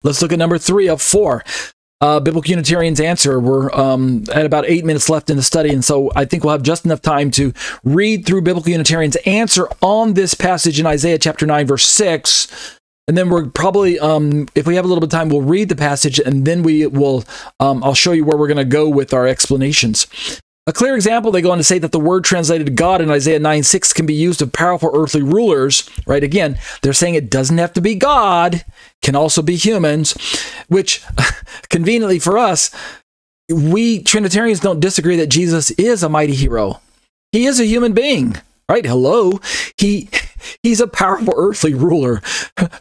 Let's look at number 3 of 4. Biblical Unitarian's answer. We're at about 8 minutes left in the study, and so I think we'll have just enough time to read through Biblical Unitarian's answer on this passage in Isaiah chapter 9, verse 6. And then we're probably, if we have a little bit of time, we'll read the passage, and then we will, I'll show you where we're going to go with our explanations. A clear example, they go on to say that the word translated God in Isaiah 9:6 can be used of powerful earthly rulers, right? Again, they're saying it doesn't have to be God, can also be humans, which conveniently for us, we Trinitarians don't disagree that Jesus is a mighty hero. He is a human being, right? Hello. He's a powerful earthly ruler,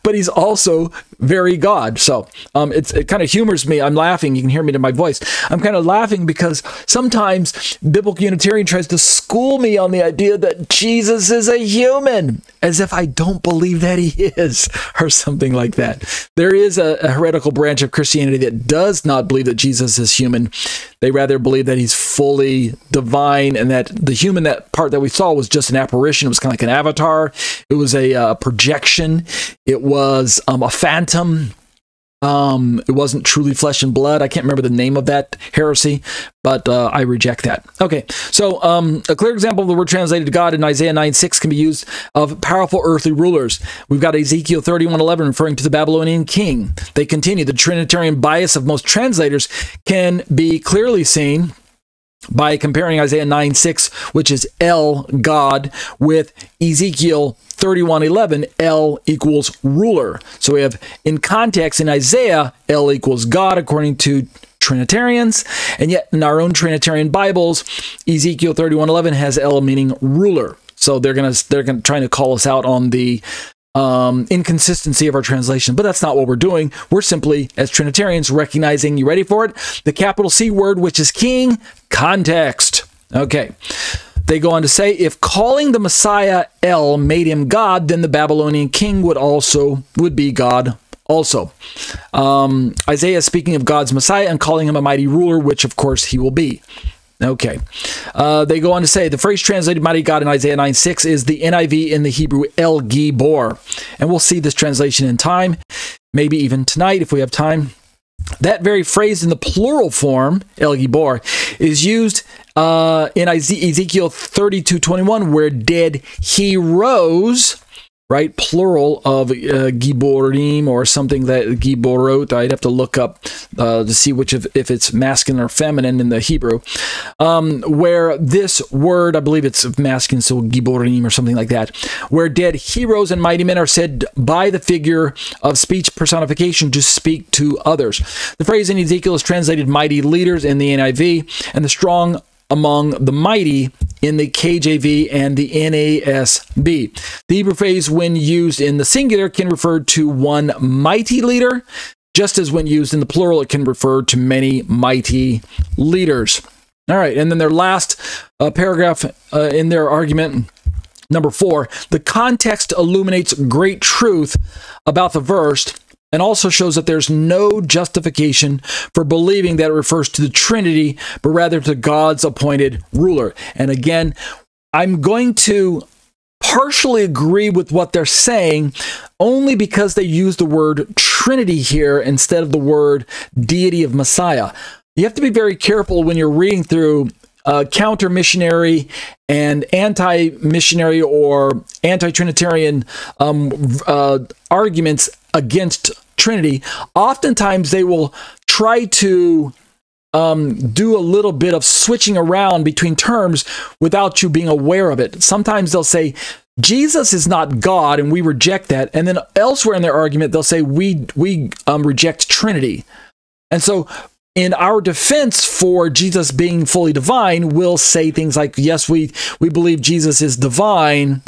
but he's also very God. So it kind of humors me. I'm laughing. You can hear me in my voice. I'm kind of laughing because sometimes Biblical Unitarian tries to school me on the idea that Jesus is a human, as if I don't believe that he is, or something like that. There is a heretical branch of Christianity that does not believe that Jesus is human. They rather believe that he's fully divine, and that the human, that part that we saw, was just an apparition. It was kind of like an avatar. It was a projection. It was a phantom. It wasn't truly flesh and blood. I can't remember the name of that heresy, but I reject that. Okay, so a clear example of the word translated to God in Isaiah 9:6 can be used of powerful earthly rulers. We've got Ezekiel 31:11 referring to the Babylonian king. They continue. The Trinitarian bias of most translators can be clearly seen by comparing Isaiah 9:6, which is El, God, with Ezekiel 31:11, El equals ruler. So we have, in context, in Isaiah, El equals God, according to Trinitarians, and yet in our own Trinitarian Bibles, Ezekiel 31:11 has El meaning ruler. So they're trying to call us out on the inconsistency of our translation, but that's not what we're doing. We're simply, as Trinitarians, recognizing, you ready for it? The capital C word, which is king, context. Okay. They go on to say, if calling the Messiah El made him God, then the Babylonian king would be God also. Isaiah is speaking of God's Messiah and calling him a mighty ruler, which of course he will be. Okay. They go on to say, the phrase translated mighty God in Isaiah 9:6 is the NIV in the Hebrew El Gibor. And we'll see this translation in time, maybe even tonight if we have time. That very phrase in the plural form, El Gibor, is used in Ezekiel 32:21, where dead heroes, right, plural of Giborim or something, that Giborot, I'd have to look up to see if it's masculine or feminine in the Hebrew, where this word, I believe it's masculine, so Giborim or something like that, where dead heroes and mighty men are said by the figure of speech personification to speak to others. The phrase in Ezekiel is translated mighty leaders in the NIV, and the strong among the mighty in the KJV and the NASB. The Hebrew phrase, when used in the singular, can refer to one mighty leader, just as when used in the plural, it can refer to many mighty leaders. All right, and then their last paragraph in their argument, number 4, the context illuminates great truth about the verse, and also shows that there's no justification for believing that it refers to the Trinity, but rather to God's appointed ruler. And again, I'm going to partially agree with what they're saying, only because they use the word Trinity here instead of the word deity of Messiah. You have to be very careful when you're reading through counter-missionary and anti-missionary or anti-Trinitarian arguments against Trinity. Oftentimes they will try to do a little bit of switching around between terms without you being aware of it. Sometimes they'll say, Jesus is not God, and we reject that. And then elsewhere in their argument, they'll say, we reject Trinity. And so in our defense for Jesus being fully divine, we'll say things like, yes, we believe Jesus is divine,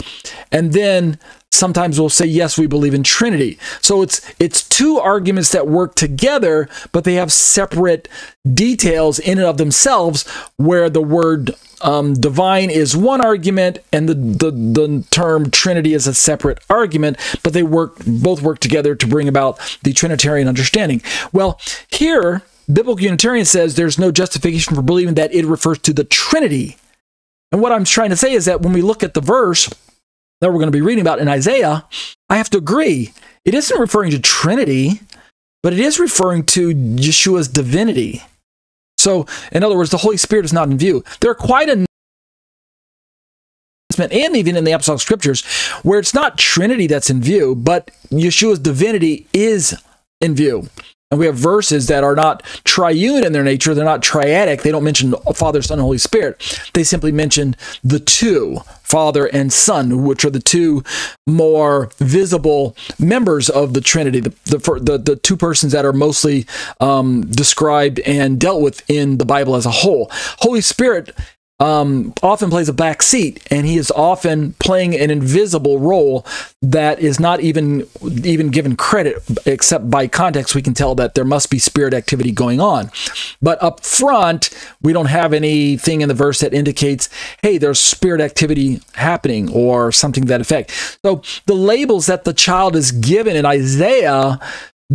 and then sometimes we'll say, yes, we believe in Trinity. So it's two arguments that work together, but they have separate details in and of themselves, where the word divine is one argument and the term Trinity is a separate argument, but they both work together to bring about the Trinitarian understanding. Well, here, Biblical Unitarian says there's no justification for believing that it refers to the Trinity. And what I'm trying to say is that when we look at the verse that we're going to be reading about in Isaiah, I have to agree. It isn't referring to Trinity. but it is referring to Yeshua's divinity. So, in other words, the Holy Spirit is not in view. There are quite a and even in the Apostolic Scriptures where it's not Trinity that's in view, but Yeshua's divinity is in view. And we have verses that are not triune in their nature. They're not triadic. They don't mention Father, Son, and Holy Spirit. They simply mention the two, Father and Son, which are the two more visible members of the Trinity, the two persons that are mostly described and dealt with in the Bible as a whole. Holy Spirit often plays a back seat, and he is often playing an invisible role that is not even given credit, except by context we can tell that there must be spirit activity going on. But up front, we don't have anything in the verse that indicates, hey, there's spirit activity happening or something to that effect. So the labels that the child is given in Isaiah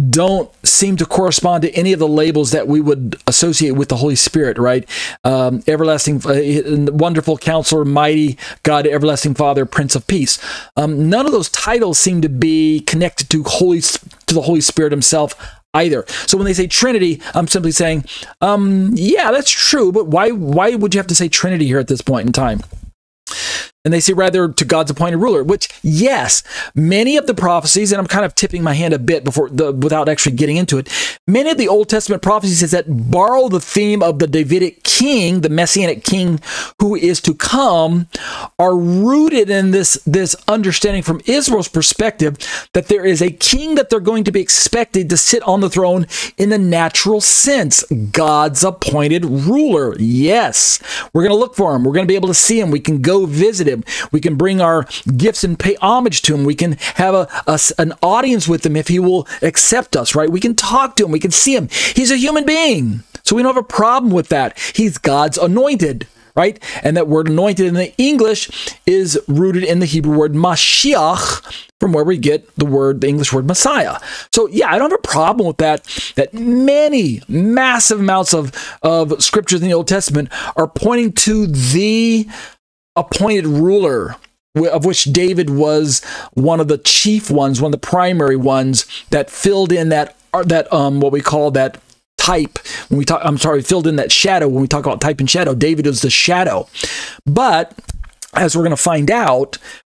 don't seem to correspond to any of the labels that we would associate with the Holy Spirit, right? Everlasting, wonderful counselor, mighty God, everlasting Father, Prince of Peace. None of those titles seem to be connected to the Holy Spirit himself either. So when they say Trinity, I'm simply saying, yeah, that's true, but why would you have to say Trinity here at this point in time? And they say rather to God's appointed ruler, which, yes, many of the prophecies, and I'm kind of tipping my hand a bit without actually getting into it, many of the Old Testament prophecies that borrow the theme of the Davidic king, the Messianic king who is to come, are rooted in this understanding from Israel's perspective that there is a king that they're going to be expected to sit on the throne in the natural sense, God's appointed ruler. Yes, we're going to look for him. We're going to be able to see him. We can go visit him. We can bring our gifts and pay homage to him. We can have an audience with him if he will accept us, right? We can talk to him. We can see him. He's a human being. So we don't have a problem with that. He's God's anointed, right? And that word anointed in the English is rooted in the Hebrew word Mashiach, from where we get the English word Messiah. So yeah, I don't have a problem with that many massive amounts of scriptures in the Old Testament are pointing to the appointed ruler, of which David was one of the chief ones, one of the primary ones that filled in that what we call that type when we talk. Filled in that shadow when we talk about type and shadow. David is the shadow, but as we're going to find out,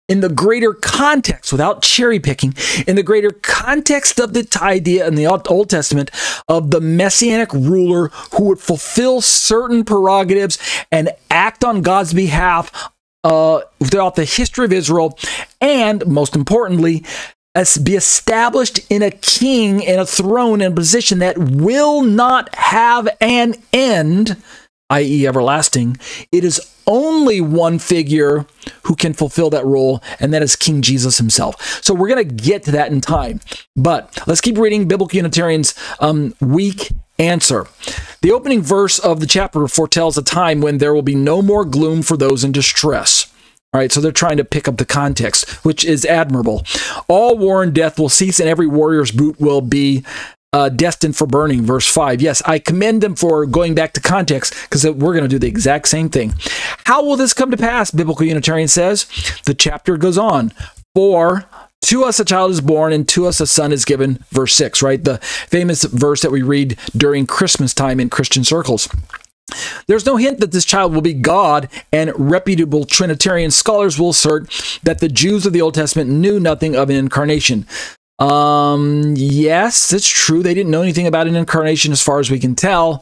in the greater context, without cherry picking, in the greater context of the idea in the Old Testament of the Messianic ruler who would fulfill certain prerogatives and act on God's behalf throughout the history of Israel, and most importantly, be established in a king, in a throne, in a position that will not have an end, i.e. everlasting. It is only one figure who can fulfill that role, and that is King Jesus himself. So we're going to get to that in time. But let's keep reading Biblical Unitarian's weak answer. The opening verse of the chapter foretells a time when there will be no more gloom for those in distress. All right, so they're trying to pick up the context, which is admirable. All war and death will cease, and every warrior's boot will be destined for burning. Verse 5. Yes, I commend them for going back to context, because we're going to do the exact same thing. How will this come to pass? Biblical Unitarian says. The chapter goes on. For to us a child is born, and to us a son is given. Verse 6, right? The famous verse that we read during Christmas time in Christian circles. There's no hint that this child will be God, and reputable Trinitarian scholars will assert that the Jews of the Old Testament knew nothing of an incarnation. Yes, it's true. They didn't know anything about an incarnation as far as we can tell,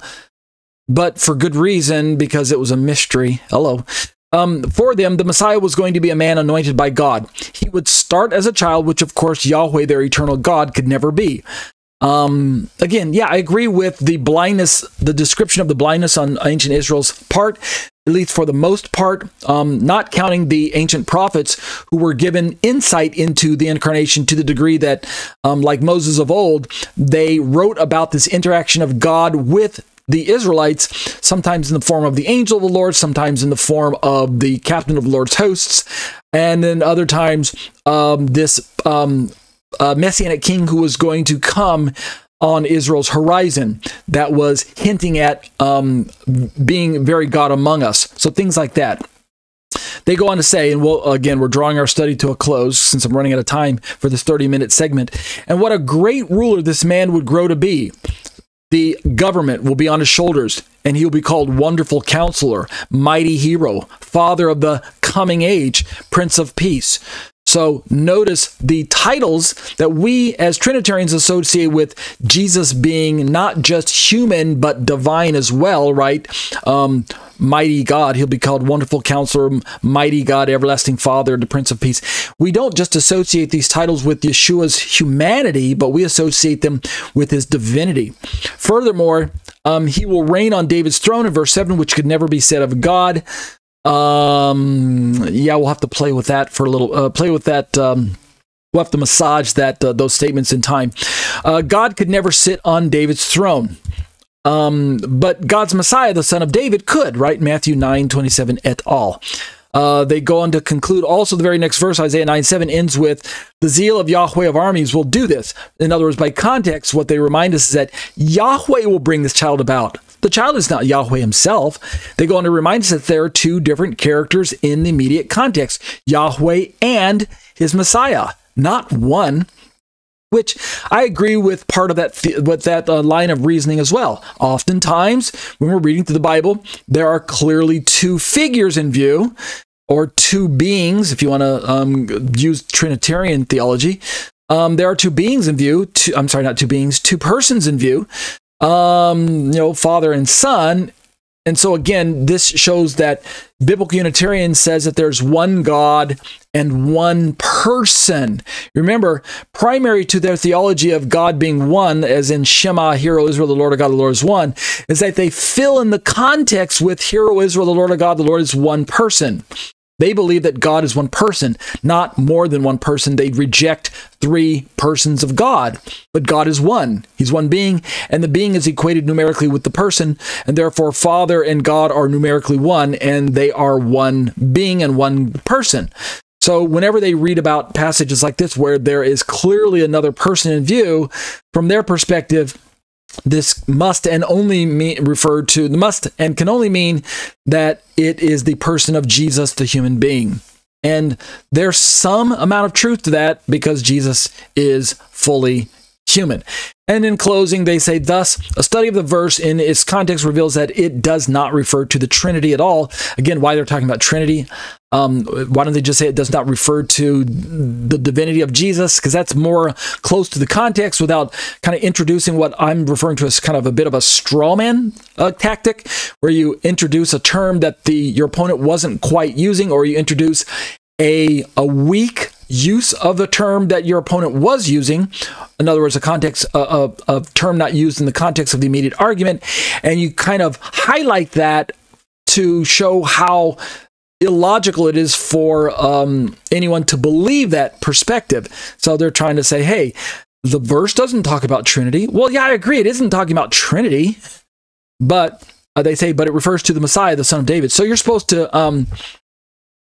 but for good reason, because it was a mystery. Hello. For them, the Messiah was going to be a man anointed by God. He would start as a child, which of course Yahweh, their eternal God, could never be. Again, yeah, I agree with the blindness, the description of the blindness on ancient Israel's part, at least for the most part, not counting the ancient prophets who were given insight into the incarnation to the degree that, like Moses of old, they wrote about this interaction of God with the Israelites, sometimes in the form of the angel of the Lord, sometimes in the form of the captain of the Lord's hosts, and then other times this Messianic king who was going to come on Israel's horizon that was hinting at being very God among us. So things like that. They go on to say, and we're drawing our study to a close since I'm running out of time for this 30-minute segment, and what a great ruler this man would grow to be. The government will be on his shoulders, and he will be called Wonderful Counselor, Mighty Hero, Father of the Coming Age, Prince of Peace. So notice the titles that we as Trinitarians associate with Jesus being not just human, but divine as well, right? Mighty God, he'll be called Wonderful Counselor, Mighty God, Everlasting Father, the Prince of Peace. We don't just associate these titles with Yeshua's humanity, but we associate them with his divinity. Furthermore, he will reign on David's throne in verse 7, which could never be said of God. We'll have to play with that for a little, we'll have to massage those statements in time. God could never sit on David's throne. But God's Messiah, the son of David, could, right? Matthew 9:27 et al. They go on to conclude also the very next verse, Isaiah 9:7, ends with, the zeal of Yahweh of armies will do this. In other words, by context, what they remind us is that Yahweh will bring this child about. The child is not Yahweh himself. They go on to remind us that there are two different characters in the immediate context, Yahweh and his Messiah, not one. Which I agree with part of that line of reasoning as well. Oftentimes, when we're reading through the Bible, there are clearly two figures in view, or two beings, if you want to use Trinitarian theology. There are two beings in view. Two persons in view. Father and Son. And so again, this shows that Biblical Unitarian says that there's one God and one person. Remember, primary to their theology of God being one, as in Shema, Hear, O Israel, the Lord our God, the Lord is one, is that they fill in the context with Hear, O Israel, the Lord our God, the Lord is one person. They believe that God is one person, not more than one person. They reject three persons of God, but God is one. He's one being, and the being is equated numerically with the person, and therefore Father and God are numerically one, and they are one being and one person. So whenever they read about passages like this where there is clearly another person in view, from their perspective, this must and only can only mean that it is the person of Jesus, the human being. And there's some amount of truth to that because Jesus is fully human. And in closing, they say, thus, a study of the verse in its context reveals that it does not refer to the Trinity at all. Again, why they're talking about Trinity. Why don't they just say it does not refer to the divinity of Jesus? Because that's more close to the context without kind of introducing what I'm referring to as kind of a bit of a straw man tactic, where you introduce a term that your opponent wasn't quite using, or you introduce a weak use of the term that your opponent was using. In other words, a context of term not used in the context of the immediate argument, and you kind of highlight that to show how illogical it is for anyone to believe that perspective. So they're trying to say, hey, the verse doesn't talk about Trinity. Well, yeah, I agree. It isn't talking about Trinity, but they say, but it refers to the Messiah, the son of David. So you're supposed to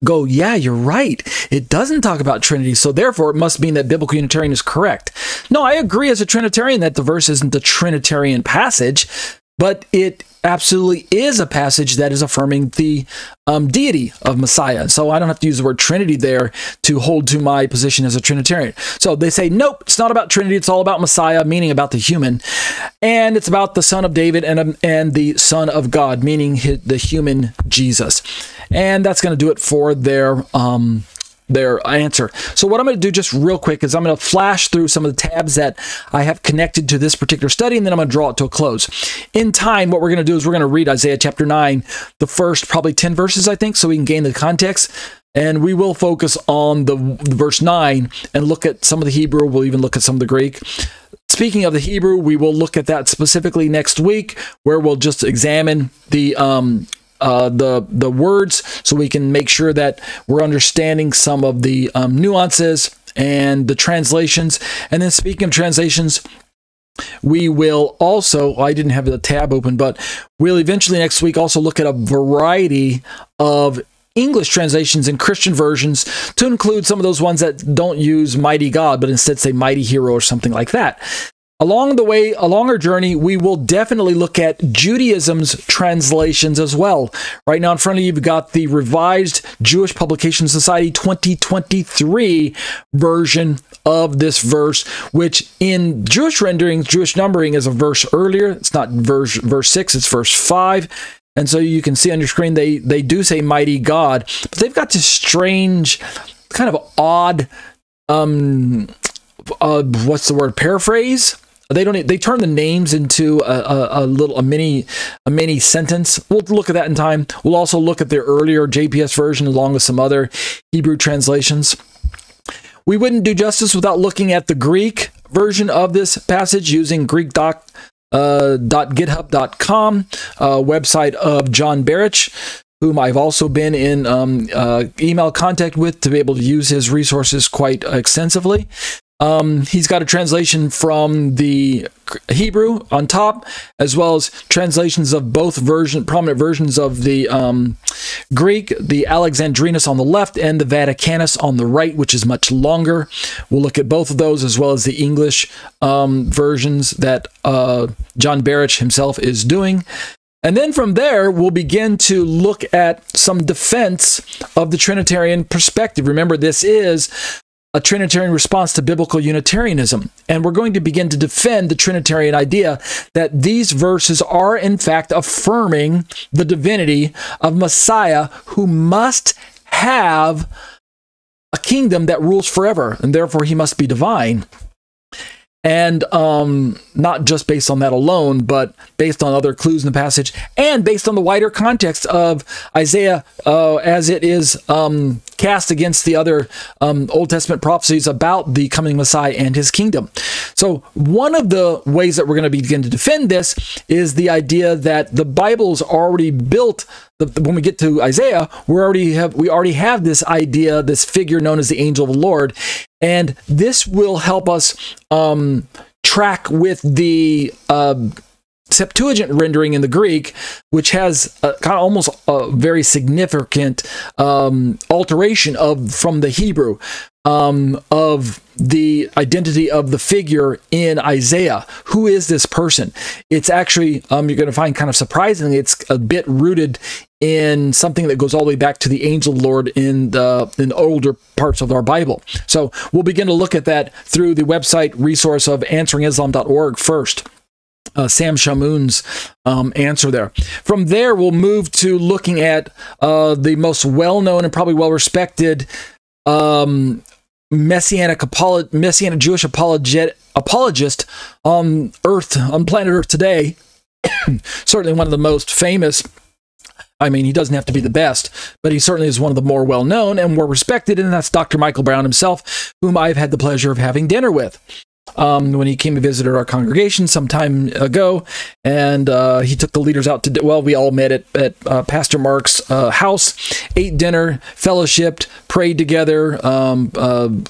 go, yeah, you're right. It doesn't talk about Trinity, so therefore it must mean that Biblical Unitarian is correct. No, I agree as a Trinitarian that the verse isn't a Trinitarian passage, but it absolutely is a passage that is affirming the deity of Messiah. So I don't have to use the word Trinity there to hold to my position as a Trinitarian. So they say, nope, it's not about Trinity. It's all about Messiah, meaning about the human. And it's about the son of David and the son of God, meaning the human Jesus. And that's going to do it for their answer. So what I'm going to do just real quick is I'm going to flash through some of the tabs that I have connected to this particular study, and then I'm going to draw it to a close. In time, what we're going to do is we're going to read Isaiah chapter 9, the first probably 10 verses, I think, so we can gain the context. And we will focus on the verse 9 and look at some of the Hebrew. We'll even look at some of the Greek. Speaking of the Hebrew, we will look at that specifically next week, where we'll just examine the words, so we can make sure that we're understanding some of the nuances and the translations. And then speaking of translations, we will also, I didn't have the tab open, but we'll eventually next week also look at a variety of English translations and Christian versions, to include some of those ones that don't use Mighty God, but instead say Mighty Hero or something like that. Along the way, along our journey, we will definitely look at Judaism's translations as well. Right now in front of you, you've got the Revised Jewish Publication Society 2023 version of this verse, which in Jewish renderings, Jewish numbering is a verse earlier. It's not verse 6, it's verse 5. And so you can see on your screen, they do say mighty God, but they've got this strange, kind of odd, what's the word, paraphrase? They turn the names into a mini sentence. We'll look at that in time. We'll also look at their earlier JPS version along with some other Hebrew translations. We wouldn't do justice without looking at the Greek version of this passage using Greek.github.com, website of John Barrich, whom I've also been in email contact with to be able to use his resources quite extensively. He's got a translation from the Hebrew on top, as well as translations of both prominent versions of the Greek, the Alexandrinus on the left and the Vaticanus on the right, which is much longer. We'll look at both of those, as well as the English versions that John Barrich himself is doing. And then from there, we'll begin to look at some defense of the Trinitarian perspective. Remember, this is a Trinitarian response to biblical Unitarianism. And we're going to begin to defend the Trinitarian idea that these verses are, in fact, affirming the divinity of Messiah, who must have a kingdom that rules forever, and therefore he must be divine. And not just based on that alone, but based on other clues in the passage, and based on the wider context of Isaiah as it is cast against the other Old Testament prophecies about the coming Messiah and his kingdom. So one of the ways that we're going to begin to defend this is the idea that the Bible's already built. When we get to Isaiah, we already have this idea, this figure known as the angel of the Lord, and this will help us track with the Septuagint rendering in the Greek, which has kind of almost a very significant alteration from the Hebrew of the identity of the figure in Isaiah. Who is this person? It's actually, you're going to find kind of surprisingly, it's a bit rooted in something that goes all the way back to the angel of the Lord in older parts of our Bible. So we'll begin to look at that through the website resource of answeringislam.org first. Sam Shamoun's answer there. From there, we'll move to looking at the most well-known and probably well-respected Messianic Jewish apologist on planet Earth today. Certainly one of the most famous. I mean, he doesn't have to be the best, but he certainly is one of the more well-known and more respected, and that's Dr. Michael Brown himself, whom I've had the pleasure of having dinner with. When he came and visited our congregation some time ago, and he took the leaders out to, we all met at Pastor Mark's house, ate dinner, fellowshipped, prayed together,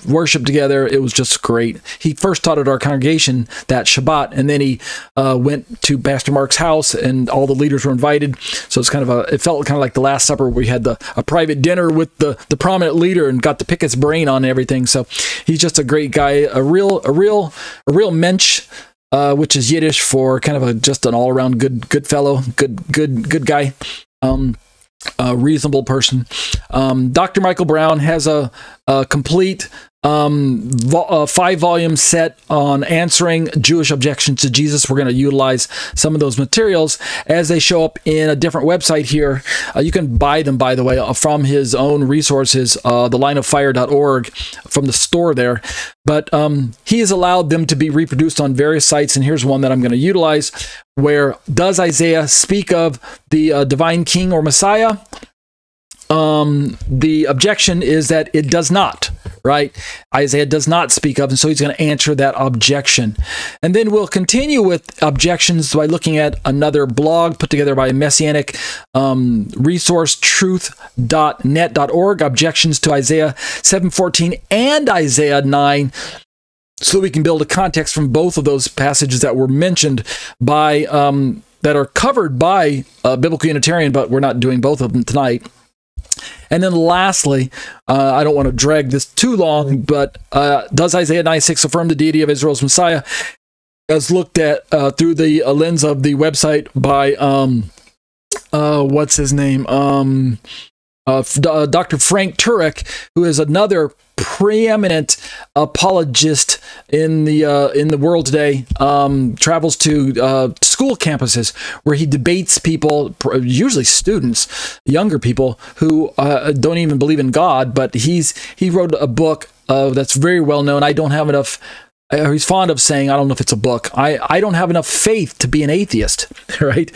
worshiped together. It was just great. He first taught at our congregation that Shabbat, and then he went to Pastor Mark's house, and all the leaders were invited. So it's it felt kind of like the Last Supper, where we had a private dinner with the prominent leader and got to pick his brain on everything. So he's just a great guy, a real mensch, which is Yiddish for kind of just an all-around good fellow, good guy, reasonable person. Dr. Michael Brown has a complete 5-volume set on answering Jewish objections to Jesus. We're going to utilize some of those materials as they show up in a different website here. You can buy them, by the way, from his own resources, thelineoffire.org, from the store there. But he has allowed them to be reproduced on various sites, and here's one that I'm going to utilize, where does Isaiah speak of the divine king or Messiah? The objection is that it does not, right? Isaiah does not speak of, and so he's going to answer that objection. And then we'll continue with objections by looking at another blog put together by a Messianic resource, truth.net.org, objections to Isaiah 7:14 and Isaiah 9, so we can build a context from both of those passages that were mentioned by, that are covered by Biblical Unitarian, but we're not doing both of them tonight. And then lastly, I don't want to drag this too long, but does Isaiah 9:6 affirm the deity of Israel's Messiah? as looked at through the lens of the website by what's his name, Dr. Frank Turek, who is another preeminent apologist in the world today. Travels to school campuses where he debates people, usually students, younger people who don't even believe in God. But he wrote a book that's very well known. I don't have enough. He's fond of saying, I don't know if it's a book. I don't have enough faith to be an atheist, right?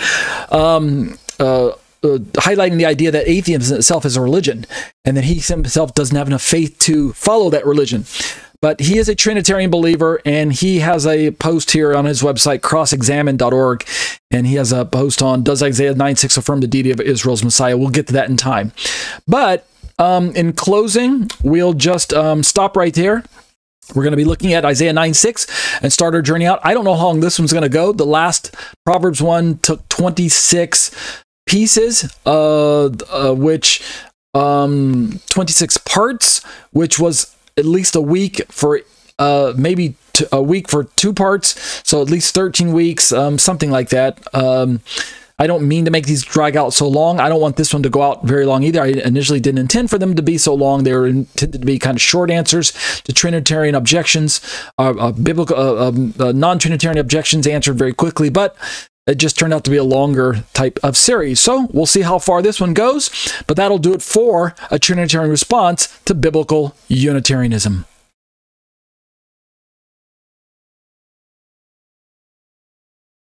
Highlighting the idea that atheism itself is a religion, and that he himself doesn't have enough faith to follow that religion. But he is a Trinitarian believer, and he has a post here on his website, crossexamine.org, and he has a post on, does Isaiah 9:6 affirm the deity of Israel's Messiah? We'll get to that in time. But in closing, we'll just stop right there. We're going to be looking at Isaiah 9:6 and start our journey out. I don't know how long this one's going to go. The last Proverbs one took 26 pieces, which 26 parts, which was at least a week for maybe a week for 2 parts, so at least 13 weeks, something like that. I don't mean to make these drag out so long. I don't want this one to go out very long either. I initially didn't intend for them to be so long. They were intended to be kind of short answers to Trinitarian objections, biblical non-Trinitarian objections answered very quickly, but it just turned out to be a longer type of series. So we'll see how far this one goes, but that'll do it for a Trinitarian response to biblical Unitarianism.